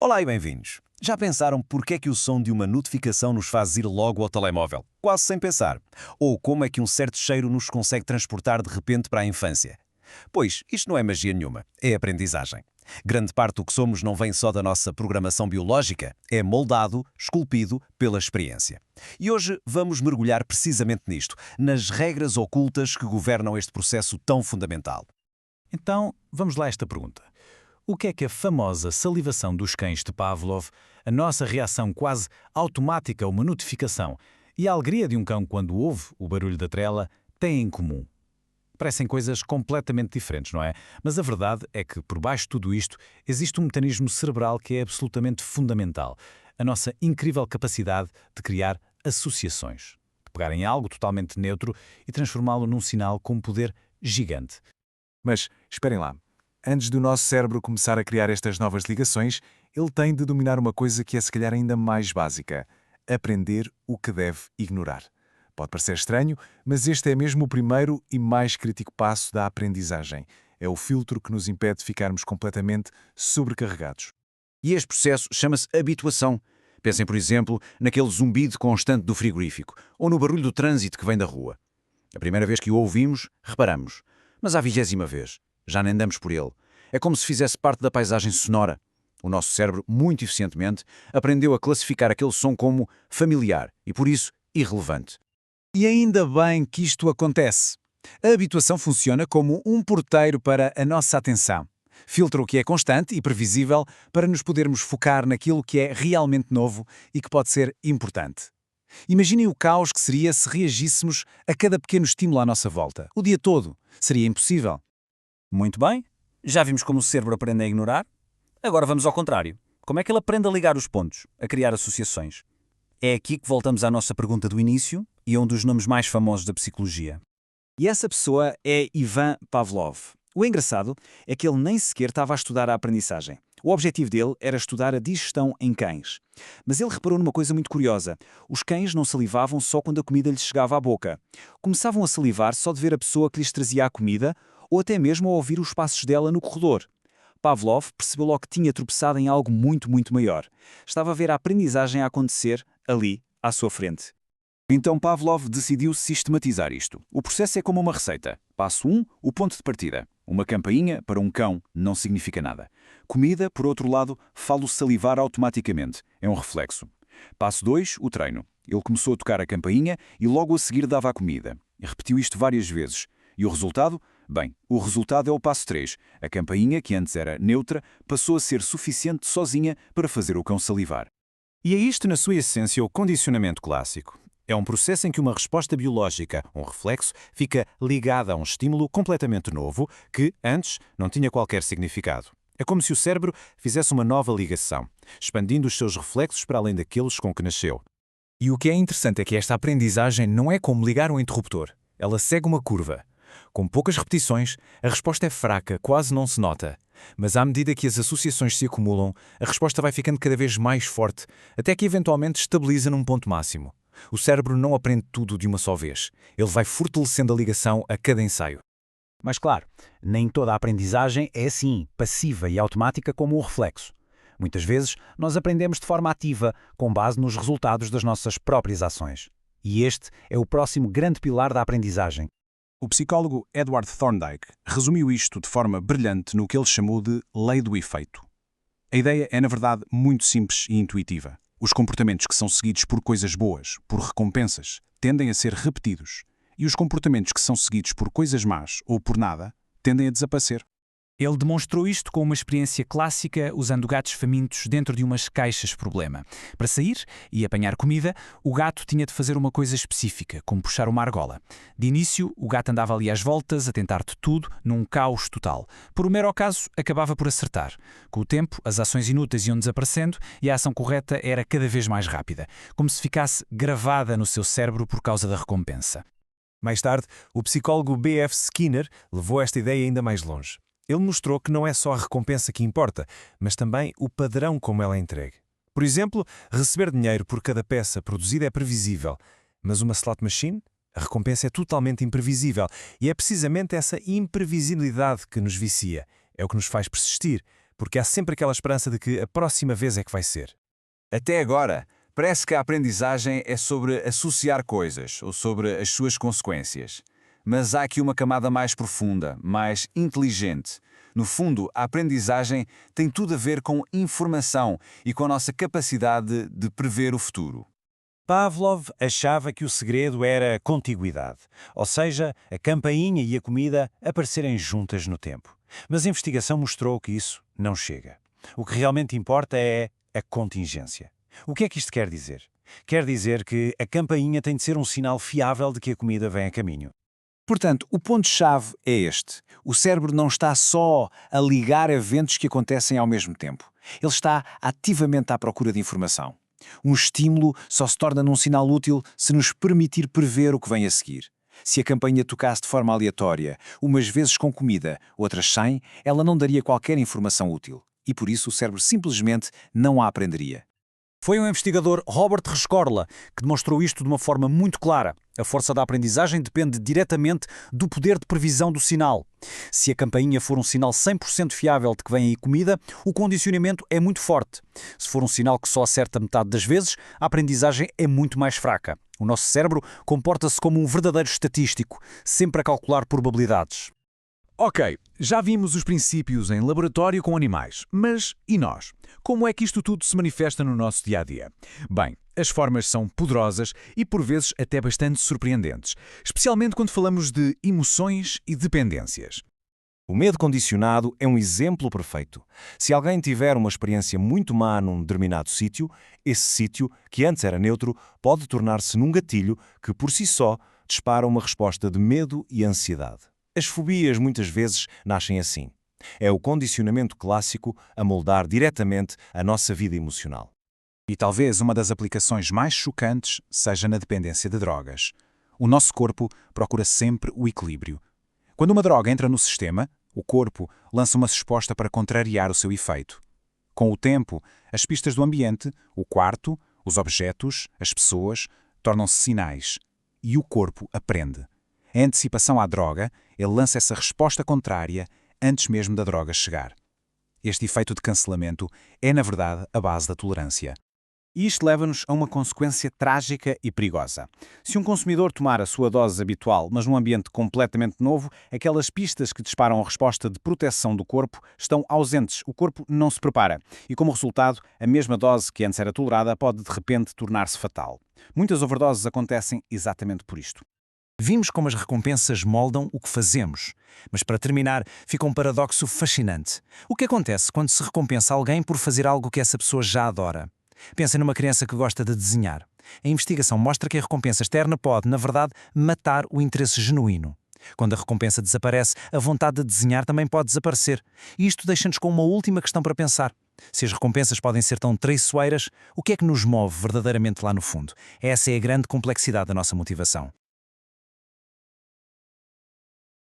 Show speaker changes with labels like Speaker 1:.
Speaker 1: Olá e bem-vindos. Já pensaram porque é que o som de uma notificação nos faz ir logo ao telemóvel, quase sem pensar? Ou como é que um certo cheiro nos consegue transportar de repente para a infância? Pois, isto não é magia nenhuma, é aprendizagem. Grande parte do que somos não vem só da nossa programação biológica, é moldado, esculpido pela experiência. E hoje vamos mergulhar precisamente nisto, nas regras ocultas que governam este processo tão fundamental.
Speaker 2: Então, vamos lá a esta pergunta. O que é que a famosa salivação dos cães de Pavlov, a nossa reação quase automática a uma notificação e a alegria de um cão quando ouve o barulho da trela têm em comum? Parecem coisas completamente diferentes, não é? Mas a verdade é que, por baixo de tudo isto, existe um mecanismo cerebral que é absolutamente fundamental. A nossa incrível capacidade de criar associações. De pegar em algo totalmente neutro e transformá-lo num sinal com um poder gigante.
Speaker 3: Mas, esperem lá. Antes do nosso cérebro começar a criar estas novas ligações, ele tem de dominar uma coisa que é se calhar ainda mais básica: aprender o que deve ignorar. Pode parecer estranho, mas este é mesmo o primeiro e mais crítico passo da aprendizagem. É o filtro que nos impede de ficarmos completamente sobrecarregados.
Speaker 4: E este processo chama-se habituação. Pensem, por exemplo, naquele zumbido constante do frigorífico ou no barulho do trânsito que vem da rua. A primeira vez que o ouvimos, reparamos. Mas à 20ª vez, já nem damos por ele. É como se fizesse parte da paisagem sonora. O nosso cérebro, muito eficientemente, aprendeu a classificar aquele som como familiar e, por isso, irrelevante.
Speaker 2: E ainda bem que isto acontece. A habituação funciona como um porteiro para a nossa atenção. Filtra o que é constante e previsível para nos podermos focar naquilo que é realmente novo e que pode ser importante. Imaginem o caos que seria se reagíssemos a cada pequeno estímulo à nossa volta, o dia todo. Seria impossível.
Speaker 5: Muito bem, já vimos como o cérebro aprende a ignorar. Agora vamos ao contrário. Como é que ele aprende a ligar os pontos, a criar associações? É aqui que voltamos à nossa pergunta do início e a um dos nomes mais famosos da psicologia.
Speaker 6: E essa pessoa é Ivan Pavlov. O engraçado é que ele nem sequer estava a estudar a aprendizagem. O objetivo dele era estudar a digestão em cães. Mas ele reparou numa coisa muito curiosa. Os cães não salivavam só quando a comida lhes chegava à boca. Começavam a salivar só de ver a pessoa que lhes trazia a comida ou até mesmo a ouvir os passos dela no corredor. Pavlov percebeu logo que tinha tropeçado em algo muito, muito maior. Estava a ver a aprendizagem a acontecer ali, à sua frente.
Speaker 1: Então Pavlov decidiu sistematizar isto. O processo é como uma receita. Passo 1, o ponto de partida. Uma campainha, para um cão, não significa nada. Comida, por outro lado, falo salivar automaticamente. É um reflexo. Passo 2, o treino. Ele começou a tocar a campainha e logo a seguir dava a comida. E repetiu isto várias vezes. E o resultado? Bem, o resultado é o passo 3. A campainha, que antes era neutra, passou a ser suficiente sozinha para fazer o cão salivar.
Speaker 2: E é isto, na sua essência, o condicionamento clássico. É um processo em que uma resposta biológica, um reflexo, fica ligada a um estímulo completamente novo que, antes, não tinha qualquer significado. É como se o cérebro fizesse uma nova ligação, expandindo os seus reflexos para além daqueles com que nasceu.
Speaker 3: E o que é interessante é que esta aprendizagem não é como ligar um interruptor. Ela segue uma curva. Com poucas repetições, a resposta é fraca, quase não se nota. Mas à medida que as associações se acumulam, a resposta vai ficando cada vez mais forte, até que eventualmente estabiliza num ponto máximo. O cérebro não aprende tudo de uma só vez. Ele vai fortalecendo a ligação a cada ensaio.
Speaker 5: Mas claro, nem toda a aprendizagem é assim, passiva e automática como um reflexo. Muitas vezes, nós aprendemos de forma ativa, com base nos resultados das nossas próprias ações. E este é o próximo grande pilar da aprendizagem.
Speaker 1: O psicólogo Edward Thorndike resumiu isto de forma brilhante no que ele chamou de lei do efeito. A ideia é, na verdade, muito simples e intuitiva. Os comportamentos que são seguidos por coisas boas, por recompensas, tendem a ser repetidos. E os comportamentos que são seguidos por coisas más ou por nada, tendem a desaparecer.
Speaker 7: Ele demonstrou isto com uma experiência clássica usando gatos famintos dentro de umas caixas problema. Para sair e apanhar comida, o gato tinha de fazer uma coisa específica, como puxar uma argola. De início, o gato andava ali às voltas, a tentar de tudo, num caos total. Por um mero acaso, acabava por acertar. Com o tempo, as ações inúteis iam desaparecendo e a ação correta era cada vez mais rápida, como se ficasse gravada no seu cérebro por causa da recompensa.
Speaker 3: Mais tarde, o psicólogo B.F. Skinner levou esta ideia ainda mais longe. Ele mostrou que não é só a recompensa que importa, mas também o padrão como ela é entregue. Por exemplo, receber dinheiro por cada peça produzida é previsível, mas uma slot machine? A recompensa é totalmente imprevisível e é precisamente essa imprevisibilidade que nos vicia. É o que nos faz persistir, porque há sempre aquela esperança de que a próxima vez é que vai ser.
Speaker 4: Até agora, parece que a aprendizagem é sobre associar coisas ou sobre as suas consequências. Mas há aqui uma camada mais profunda, mais inteligente. No fundo, a aprendizagem tem tudo a ver com informação e com a nossa capacidade de prever o futuro.
Speaker 5: Pavlov achava que o segredo era a contiguidade, ou seja, a campainha e a comida aparecerem juntas no tempo. Mas a investigação mostrou que isso não chega. O que realmente importa é a contingência. O que é que isto quer dizer? Quer dizer que a campainha tem de ser um sinal fiável de que a comida vem a caminho.
Speaker 6: Portanto, o ponto-chave é este. O cérebro não está só a ligar eventos que acontecem ao mesmo tempo. Ele está ativamente à procura de informação. Um estímulo só se torna num sinal útil se nos permitir prever o que vem a seguir. Se a campainha tocasse de forma aleatória, umas vezes com comida, outras sem, ela não daria qualquer informação útil. E por isso o cérebro simplesmente não a aprenderia.
Speaker 2: Foi o investigador Robert Rescorla que demonstrou isto de uma forma muito clara. A força da aprendizagem depende diretamente do poder de previsão do sinal. Se a campainha for um sinal 100% fiável de que vem aí comida, o condicionamento é muito forte. Se for um sinal que só acerta metade das vezes, a aprendizagem é muito mais fraca. O nosso cérebro comporta-se como um verdadeiro estatístico, sempre a calcular probabilidades.
Speaker 3: Ok, já vimos os princípios em laboratório com animais, mas e nós? Como é que isto tudo se manifesta no nosso dia-a-dia? Bem, as formas são poderosas e por vezes até bastante surpreendentes, especialmente quando falamos de emoções e dependências.
Speaker 8: O medo condicionado é um exemplo perfeito. Se alguém tiver uma experiência muito má num determinado sítio, esse sítio, que antes era neutro, pode tornar-se num gatilho que, por si só, dispara uma resposta de medo e ansiedade. As fobias muitas vezes nascem assim. É o condicionamento clássico a moldar diretamente a nossa vida emocional.
Speaker 1: E talvez uma das aplicações mais chocantes seja na dependência de drogas. O nosso corpo procura sempre o equilíbrio. Quando uma droga entra no sistema, o corpo lança uma resposta para contrariar o seu efeito. Com o tempo, as pistas do ambiente, o quarto, os objetos, as pessoas, tornam-se sinais. E o corpo aprende. Em antecipação à droga, ele lança essa resposta contrária antes mesmo da droga chegar. Este efeito de cancelamento é, na verdade, a base da tolerância. E isto leva-nos a uma consequência trágica e perigosa. Se um consumidor tomar a sua dose habitual, mas num ambiente completamente novo, aquelas pistas que disparam a resposta de proteção do corpo estão ausentes, o corpo não se prepara. E como resultado, a mesma dose que antes era tolerada pode de repente tornar-se fatal. Muitas overdoses acontecem exatamente por isto.
Speaker 5: Vimos como as recompensas moldam o que fazemos. Mas para terminar, fica um paradoxo fascinante. O que acontece quando se recompensa alguém por fazer algo que essa pessoa já adora? Pensem numa criança que gosta de desenhar. A investigação mostra que a recompensa externa pode, na verdade, matar o interesse genuíno. Quando a recompensa desaparece, a vontade de desenhar também pode desaparecer. E isto deixa-nos com uma última questão para pensar. Se as recompensas podem ser tão traiçoeiras, o que é que nos move verdadeiramente lá no fundo? Essa é a grande complexidade da nossa motivação.